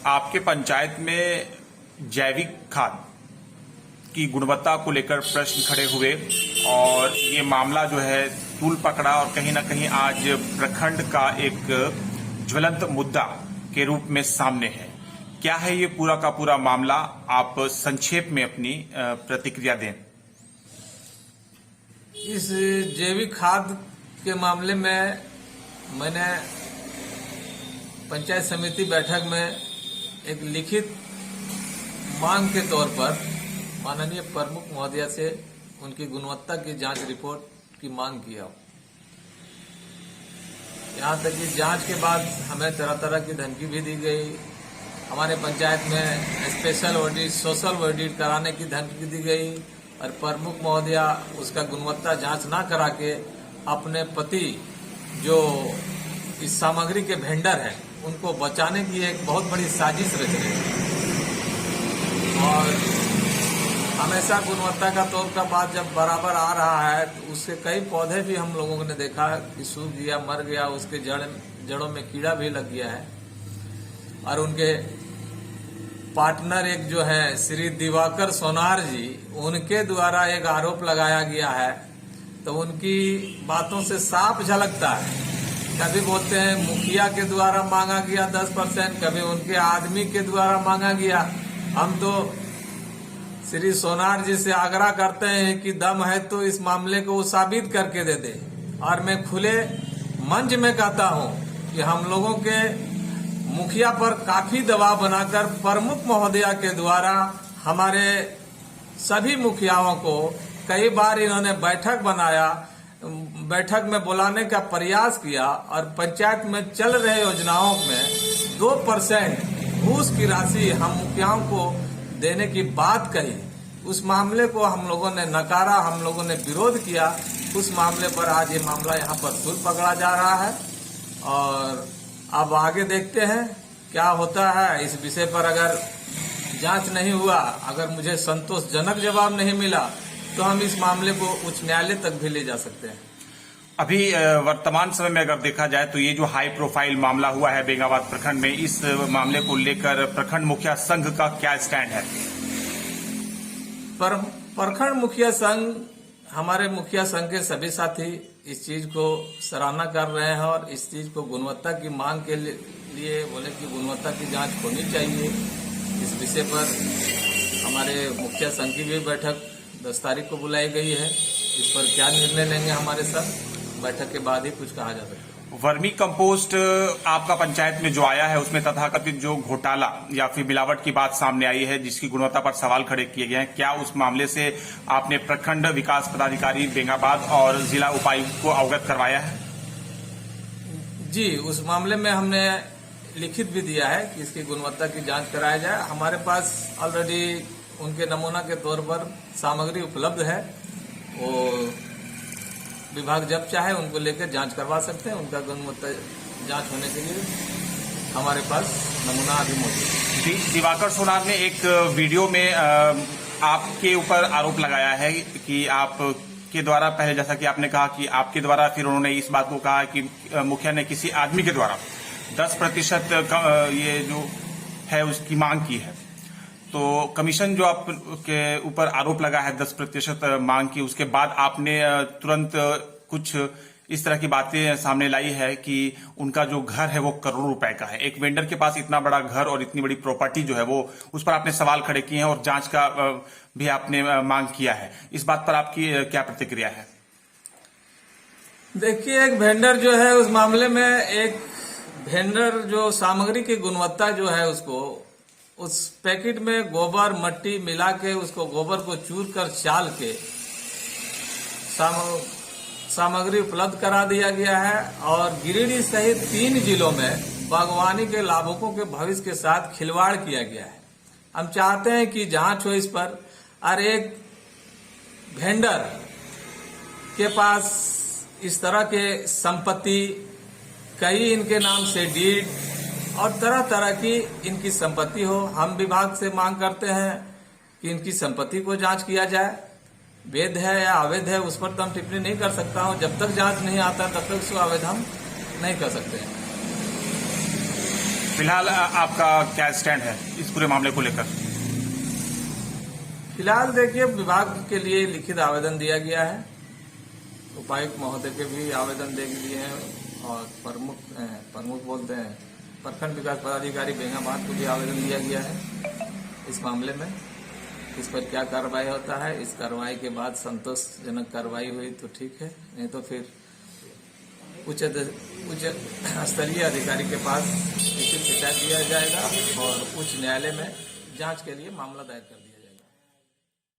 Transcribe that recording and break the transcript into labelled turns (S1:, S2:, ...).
S1: आपके पंचायत में जैविक खाद की गुणवत्ता को लेकर प्रश्न खड़े हुए और ये मामला जो है तूल पकड़ा और कहीं ना कहीं आज प्रखंड का एक ज्वलंत मुद्दा के रूप में सामने है। क्या है ये पूरा का पूरा मामला, आप संक्षेप में अपनी प्रतिक्रिया दें।
S2: इस जैविक खाद के मामले में मैंने पंचायत समिति बैठक में एक लिखित मांग के तौर पर माननीय प्रमुख महोदया से उनकी गुणवत्ता की जांच रिपोर्ट की मांग किया। यहाँ तक कि जांच के बाद हमें तरह तरह की धमकी भी दी गई। हमारे पंचायत में स्पेशल ऑडिट, सोशल ऑडिट कराने की धमकी दी गई और प्रमुख महोदया उसका गुणवत्ता जांच ना करा के अपने पति जो इस सामग्री के वेंडर हैं उनको बचाने की एक बहुत बड़ी साजिश रच रही है। और हमेशा गुणवत्ता का तौर का बात जब बराबर आ रहा है तो उसके कई पौधे भी हम लोगों ने देखा कि सूख गया, मर गया, उसके जड़ों में कीड़ा भी लग गया है। और उनके पार्टनर एक जो है श्री दिवाकर सोनार जी, उनके द्वारा एक आरोप लगाया गया है। तो उनकी बातों से साफ झलकता है, कभी बोलते हैं मुखिया के द्वारा मांगा गया 10%, कभी उनके आदमी के द्वारा मांगा गया। हम तो श्री सोनार जी से आग्रह करते हैं कि दम है तो इस मामले को वो साबित करके दे दे। और मैं खुले मंच में कहता हूं कि हम लोगों के मुखिया पर काफी दबाव बनाकर प्रमुख महोदया के द्वारा हमारे सभी मुखियाओं को कई बार इन्होंने बैठक बनाया, बैठक में बुलाने का प्रयास किया और पंचायत में चल रहे योजनाओं में 2% घूस की राशि हम मुखियाओं को देने की बात कही। उस मामले को हम लोगों ने नकारा, हम लोगों ने विरोध किया। उस मामले पर आज ये मामला यहाँ पर तूल पकड़ा जा रहा है और अब आगे देखते हैं क्या होता है। इस विषय पर अगर जांच नहीं हुआ, अगर मुझे संतोषजनक जवाब नहीं मिला तो हम इस मामले को उच्च न्यायालय तक भी ले जा सकते हैं।
S1: अभी वर्तमान समय में अगर देखा जाए तो ये जो हाई प्रोफाइल मामला हुआ है बेंगाबाद प्रखंड में, इस मामले को लेकर प्रखंड मुखिया संघ का क्या स्टैंड है?
S2: प्रखंड मुखिया संघ, हमारे मुखिया संघ के सभी साथी इस चीज को सराहना कर रहे हैं और इस चीज को गुणवत्ता की मांग के लिए बोले कि गुणवत्ता की जांच होनी चाहिए। इस विषय पर हमारे मुखिया संघ की भी बैठक 10 तारीख को बुलाई गई है। इस पर क्या निर्णय लेंगे हमारे साथ, बैठक के बाद ही कुछ कहा जा सकता है।
S1: वर्मी कंपोस्ट आपका पंचायत में जो आया है उसमें तथाकथित जो घोटाला या फिर मिलावट की बात सामने आई है जिसकी गुणवत्ता पर सवाल खड़े किए गए हैं, क्या उस मामले से आपने प्रखंड विकास पदाधिकारी बेंगाबाद और जिला उपायुक्त को अवगत करवाया है?
S2: जी, उस मामले में हमने लिखित भी दिया है कि इसकी गुणवत्ता की जांच कराया जाए। हमारे पास ऑलरेडी उनके नमूना के तौर पर सामग्री उपलब्ध है। वो विभाग जब चाहे उनको लेकर जांच करवा सकते हैं। उनका गुणवत्ता जांच होने के लिए हमारे पास नमूना अभी मौजूद है।
S1: दिवाकर सोनार ने एक वीडियो में आपके ऊपर आरोप लगाया है कि आपके द्वारा, पहले जैसा कि आपने कहा कि आपके द्वारा, फिर उन्होंने इस बात को कहा कि मुखिया ने किसी आदमी के द्वारा 10% ये जो है उसकी मांग की है। तो कमीशन जो आपके ऊपर आरोप लगा है 10% मांग की, उसके बाद आपने तुरंत कुछ इस तरह की बातें सामने लाई है कि उनका जो घर है वो करोड़ों रुपए का है। एक वेंडर के पास इतना बड़ा घर और इतनी बड़ी प्रॉपर्टी जो है वो, उस पर आपने सवाल खड़े किए हैं और जांच का भी आपने मांग किया है। इस बात पर आपकी क्या प्रतिक्रिया है?
S2: देखिए, एक वेंडर जो है उस मामले में, एक वेंडर जो सामग्री की गुणवत्ता जो है उसको, उस पैकेट में गोबर मट्टी मिला के उसको गोबर को चूर कर चाल के सामग्री उपलब्ध करा दिया गया है और गिरिडीह सहित 3 जिलों में बागवानी के लाभुकों के भविष्य के साथ खिलवाड़ किया गया है। हम चाहते हैं कि जांच हो इस पर। और एक वेंडर के पास इस तरह के संपत्ति, कई इनके नाम से डीड और तरह तरह की इनकी संपत्ति हो। हम विभाग से मांग करते हैं कि इनकी संपत्ति को जांच किया जाए। वैध है या अवैध है उस पर तो हम टिप्पणी नहीं कर सकता हूं। जब तक जांच नहीं आता तब तक उसको अवैध हम नहीं कर सकते हैं।
S1: फिलहाल आपका क्या स्टैंड है इस पूरे मामले को लेकर?
S2: फिलहाल देखिए, विभाग के लिए लिखित आवेदन दिया गया है, उपायुक्त महोदय के भी आवेदन दे दिए हैं और प्रमुख बोलते हैं प्रखंड विकास पदाधिकारी बेंगाबाद को भी आवेदन दिया गया है इस मामले में। इस पर क्या कार्रवाई होता है, इस कार्रवाई के बाद संतोषजनक कार्रवाई हुई तो ठीक है, नहीं तो फिर उच्च स्तरीय अधिकारी के पास लिखित शिकायत दिया जाएगा और उच्च न्यायालय में जांच के लिए मामला दायर कर दिया